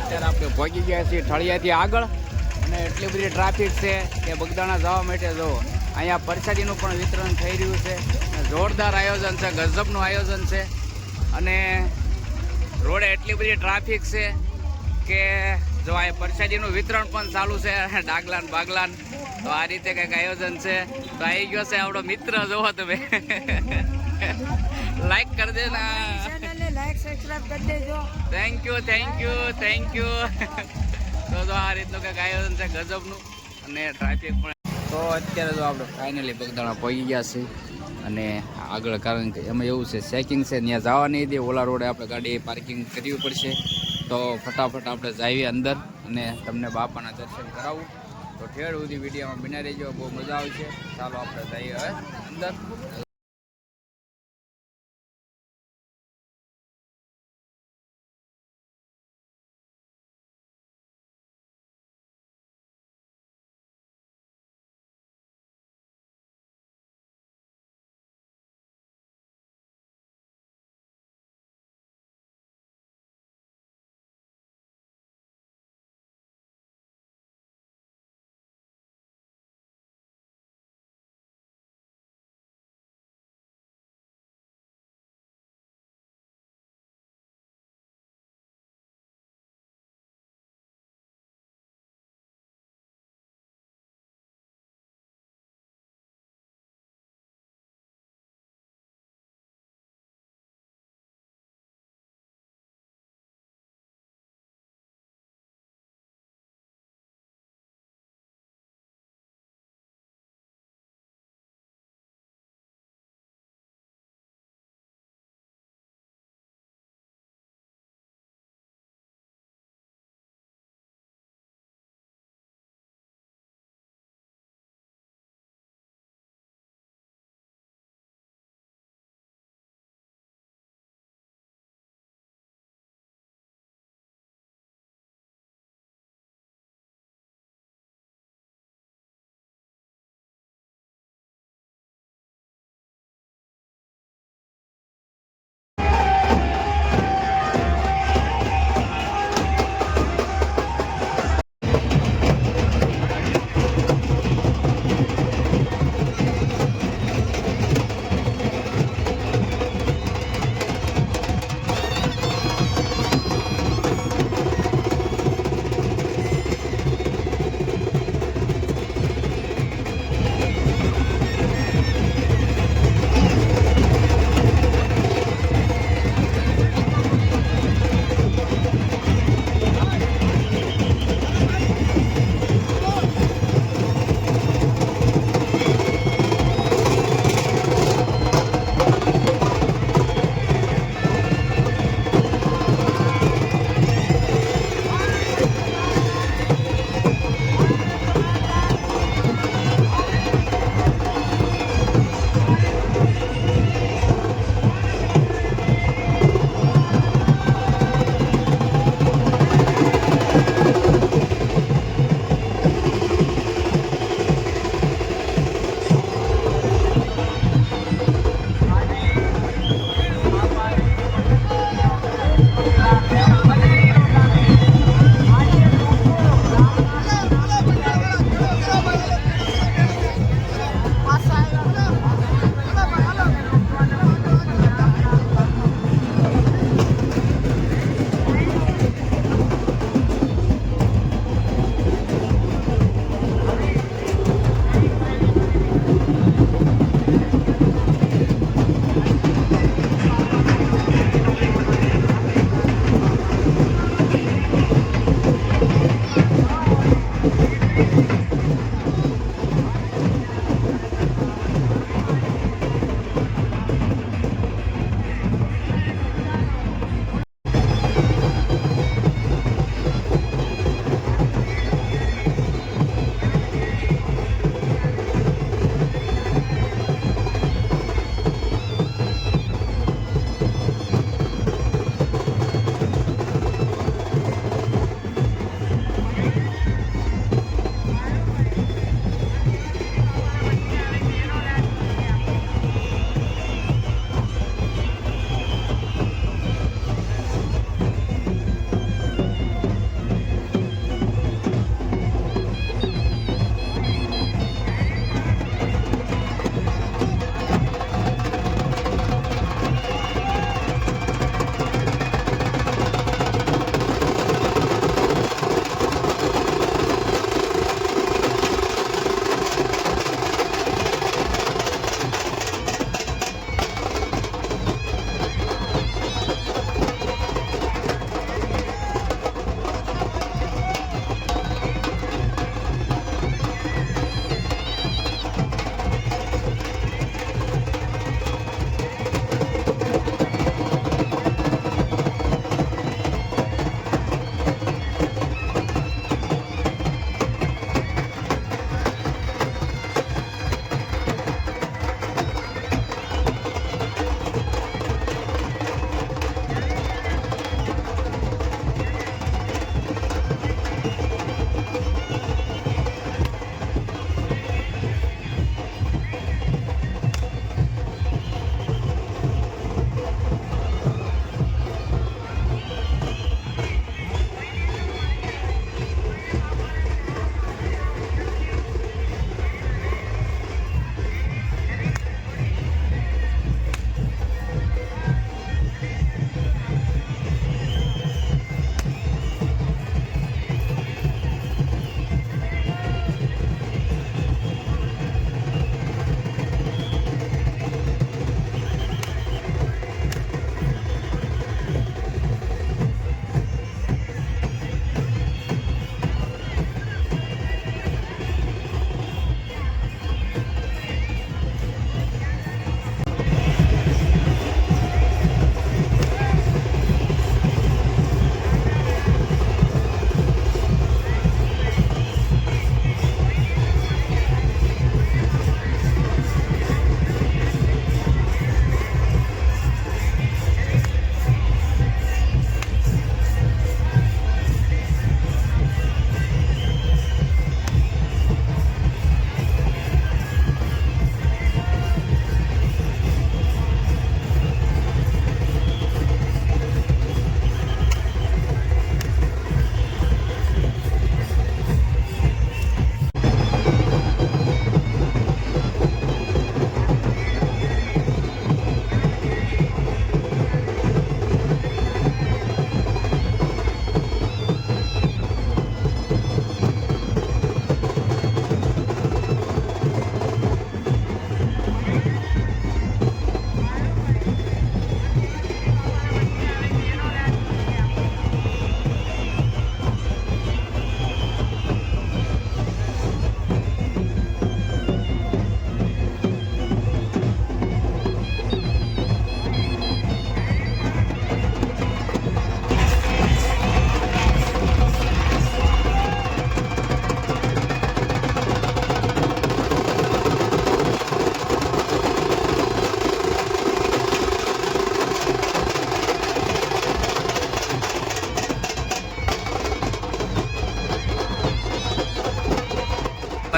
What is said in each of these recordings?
અત્યારે આપણે પહોંચી ગયા છીએ ઠળિયાથી આગળ અને એટલી બધી ટ્રાફિક છે કે બગદાણા જવા માટે જો અહીંયા પ્રસાદીનું પણ વિતરણ થઈ રહ્યું છે. જોરદાર આયોજન છે, ગજબનું આયોજન છે અને રોડે એટલી બધી ટ્રાફિક છે કે જો આ પ્રસાદીનું વિતરણ પણ ચાલુ છે ડાગલાન બાગલાન. તો આ રીતે કંઈક આયોજન છે. તો આવી ગયો છે આપણો મિત્ર, જોવો તમે. લાઈક કરી દેના, લાઈક સબસ્ક્રાઇબ કરી દેજો. Thank you thank you thank you. તો જો આ રીતનું કંઈક આયોજન છે ગજબનું અને ટ્રાફિક પણ. તો અત્યારે જો આપણે ફાઇનલી બગદાણા પહોંચી ગયા છે અને આગળ કારણ કે એમાં એવું છે ચેકિંગ છે, ત્યાં જવા નહીં દે. ઓલા રોડે આપણે ગાડી પાર્કિંગ કરવી પડશે. તો ફટાફટ આપણે જઈએ અંદર અને તમને બાપાના દર્શન કરાવું. તો ઠેર સુધી વિડીયોમાં બના રહેજો, બહુ મજા આવશે. ચાલો આપણે જઈએ હવે અંદર.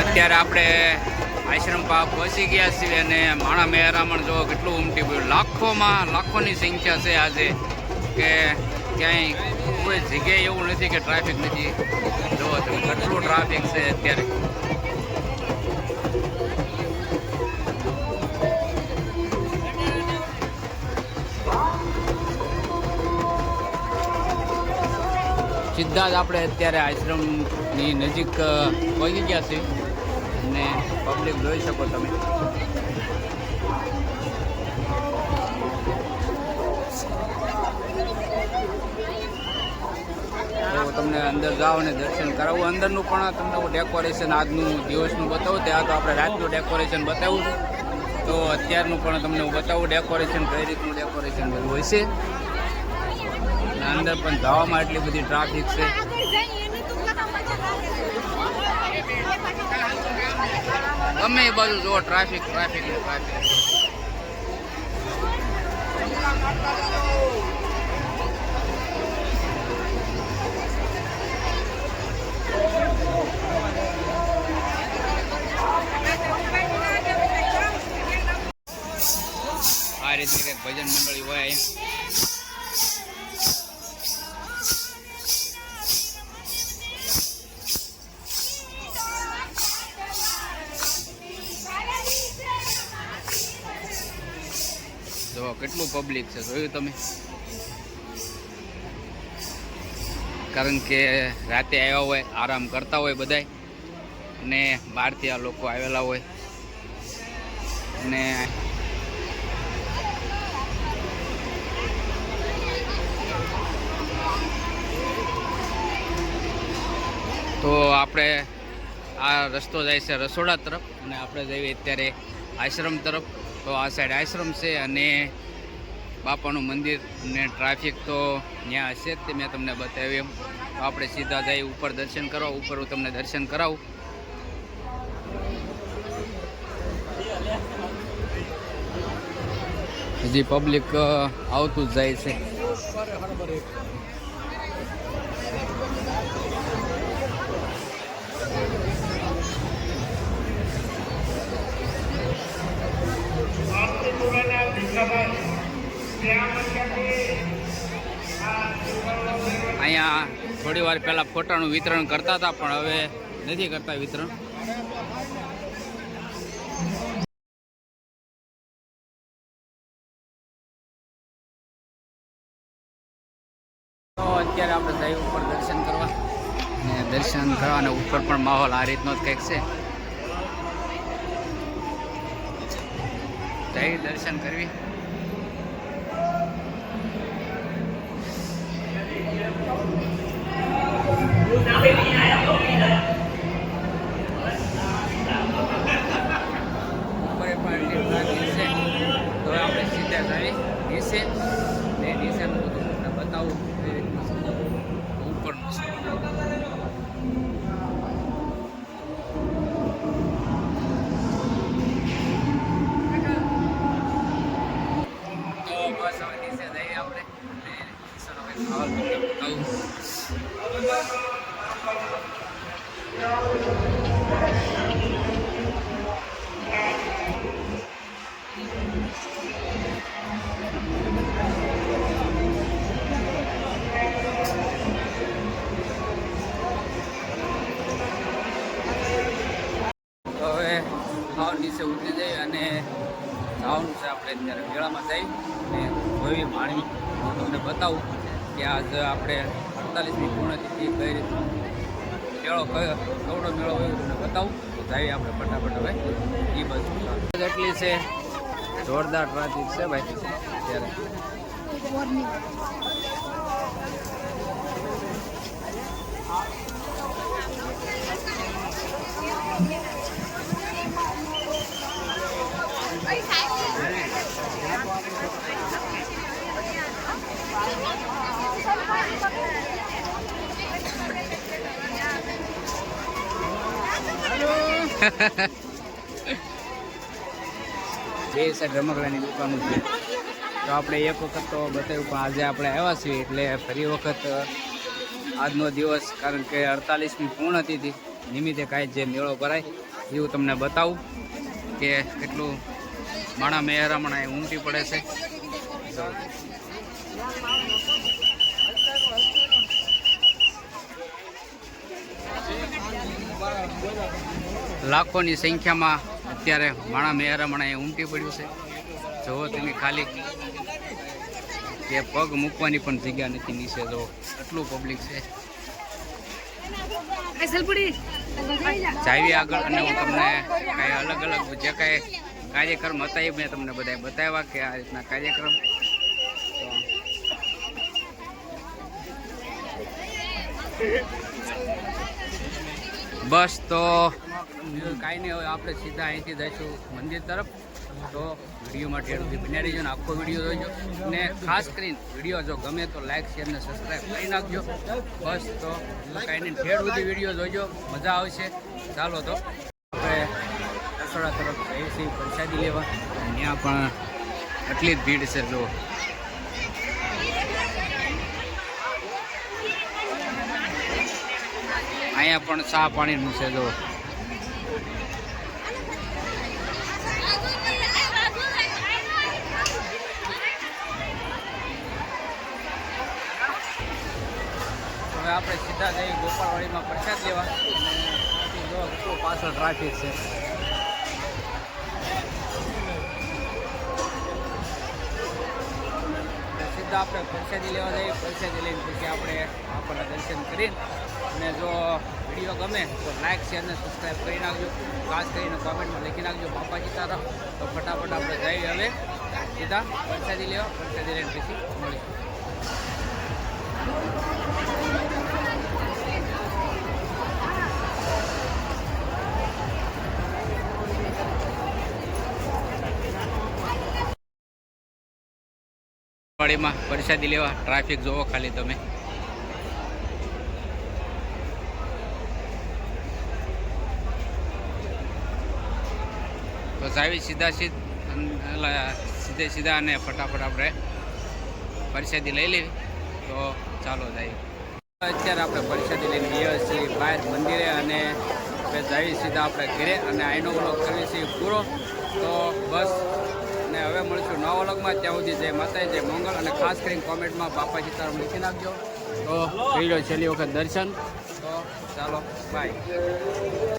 અત્યારે આપણે આશ્રમ પહોંચી ગયા છીએ અને માણા મહેરામણ જો કેટલું ઉમટી પડ્યું, લાખોની સંખ્યા છે આજે, કે ક્યાંય કોઈ જગ્યાએ એવું નથી કે ટ્રાફિક નથી. જો તમે કેટલું ટ્રાફિક છે અત્યારે. સીધા જ આપણે અત્યારે આશ્રમની નજીક પહોંચી ગયા છીએ અને પબ્લિક જોઈ શકો તમે. તો તમને અંદર જાઓ અને દર્શન કરાવું. અંદરનું પણ તમને ડેકોરેશન આજનું દિવસનું બતાવું. ત્યાં તો આપણે રાતનું ડેકોરેશન બતાવું, તો અત્યારનું પણ તમને હું બતાવું ડેકોરેશન કઈ રીતનું ડેકોરેશન બધું હોય છે. અંદર પણ જવામાં એટલી બધી ટ્રાફિક છે. ગમે એ બાજુ જુઓ ટ્રાફિક. આ રીતે કંઈક ભજન મંડળી હોય અહીંયા. જો કેટલું પબ્લિક છે, જોયું તમે. કારણ કે રાતે આવ્યા હોય, આરામ કરતા હોય બધાય, અને બહારથી આ લોકો આવેલા હોય. અને તો આપણે આ રસ્તો જાય છે રસોડા તરફ, અને આપણે જઈએ અત્યારે આશ્રમ તરફ. તો આ સાઈડ આશ્રમ છે અને બાપાનું મંદિર, અને ટ્રાફિક તો ત્યાં હશે જ, તે મેં તમને બતાવ્યું એમ. તો આપણે સીધા જઈએ ઉપર દર્શન કરવા. ઉપર હું તમને દર્શન કરાવું. હજી પબ્લિક આવતું જ જાય છે. અહીંયા થોડી વાર પહેલા ફોટાનું વિતરણ કરતા હતા, પણ હવે નથી કરતા વિતરણ. તો અત્યારે આપણે જઈએ ઉપર દર્શન કરવા, અને ઉપર પણ માહોલ આ રીતનો જ કંઈક છે. જઈ દર્શન કરવી. તો આપણે સીધા જઈએ નીચે, ને નીચેનું બધું તમને બતાવું ઉપરનું છે. તો બસ હવે નીચે જઈએ આપણે, અને નીચેનો કંઈક માહોલ તમને બતાવું. નીચે ઉતરી જઈએ અને જવાનું છે આપણે અત્યારે મેળામાં જઈ અને જોઈ માણી તમને બતાવું કે આજ આપણે 48મી પૂર્ણતિથિ કઈ રીતનો મેળો કેવડો મેળો હોય તમને બતાવું. તો જઈએ આપણે ફટાફટ હવે એ બાજુ. એટલી છે, જોરદાર ટ્રાફિક છે ભાઈ અત્યારે. બે સાઈડ રમકડાની દુકાનો છે. તો આપણે એક વખત તો બતાવ્યું, પણ આજે આપણે આવ્યા છીએ એટલે ફરી વખત આજનો દિવસ, કારણ કે 48મી પૂર્ણતિથિ નિમિત્તે કાંઈ જે મેળો ભરાય એવું તમને બતાવું કે કેટલું માણા મેરામણા એ ઉમટી પડે છે. તો લાખોની સંખ્યામાં અત્યારે માણા મેરામણા એ ઉમટી પડ્યું છે. જુઓ તમે ખાલી કે પગ મૂકવાની પણ જગ્યા નથી નીચે. જો એટલું પબ્લિક છે. જાવી આગળ અને હું તમને કાંઈ અલગ અલગ જે કાંઈ કાર્યક્રમ હતા એ મેં તમને બધા બતાવ્યા કે આ રીતના કાર્યક્રમ. બસ તો કાંઈ નહીં, હવે આપણે સીધા અહીંથી જઈશું મંદિર તરફ. તો વિડીયોમાં ઠેર સુધી બન્યા રહીજો ને આખો વિડીયો જોઈજો. અને ખાસ કરીને વિડીયો જો ગમે તો લાઇક શેર ને સબસ્ક્રાઈબ કરી નાખજો. બસ તો કાંઈ નહીં, ઠેર સુધી વિડીયો જોઈજો, મજા આવશે. ચાલો તો આપણે રસોડા તરફ જઈએ છીએ પ્રસાદી લેવા. ત્યાં પણ એટલી જ ભીડ છે. જો અહીંયા પણ ચા પાણીનું છે. જો હવે આપણે સીધા જઈએ ગોપાલવાડીમાં પ્રસાદ લેવા. અને જો પાછળ ટ્રાફિક છે. સીધા આપણે પ્રસાદી લેવા જઈએ. પ્રસાદી લઈને પછી આપણે આપણને દર્શન કરીને, અને જો વિડીયો ગમે તો લાઇક શેર અને સબસ્ક્રાઈબ કરી નાખજો. ખાસ કરીને કોમેન્ટમાં લખી નાખજો બાપાજી તારા. તો ફટાફટ આપણે જઈએ હવે સીધા પ્રસાદી લેવા. પ્રસાદી લઈને પછી મળીશું. વાડીમાં પ્રસાદી લેવા ટ્રાફિક જોવો ખાલી તમે. તો આવી સીધે સીધા અને ફટાફટ આપણે પ્રસાદી લઈ લેવી. તો ચાલો જઈએ. અત્યારે આપણે પ્રસાદી લઈને ગયા છીએ બહાર મંદિરે, અને જાવી સીધા આપણે ઘરે. અને આઈનો વ્લોગ કરીએ છીએ પૂરો. તો બસ, અને હવે મળશું નવા વ્લોગમાં. ત્યાં સુધી જય માતાજી, જય મંગળ. અને ખાસ કરીને કોમેન્ટમાં બાપાજી તારા મૂકી નાખજો. તો જોઈ લો છેલ્લી વખત દર્શન. તો ચાલો બાય.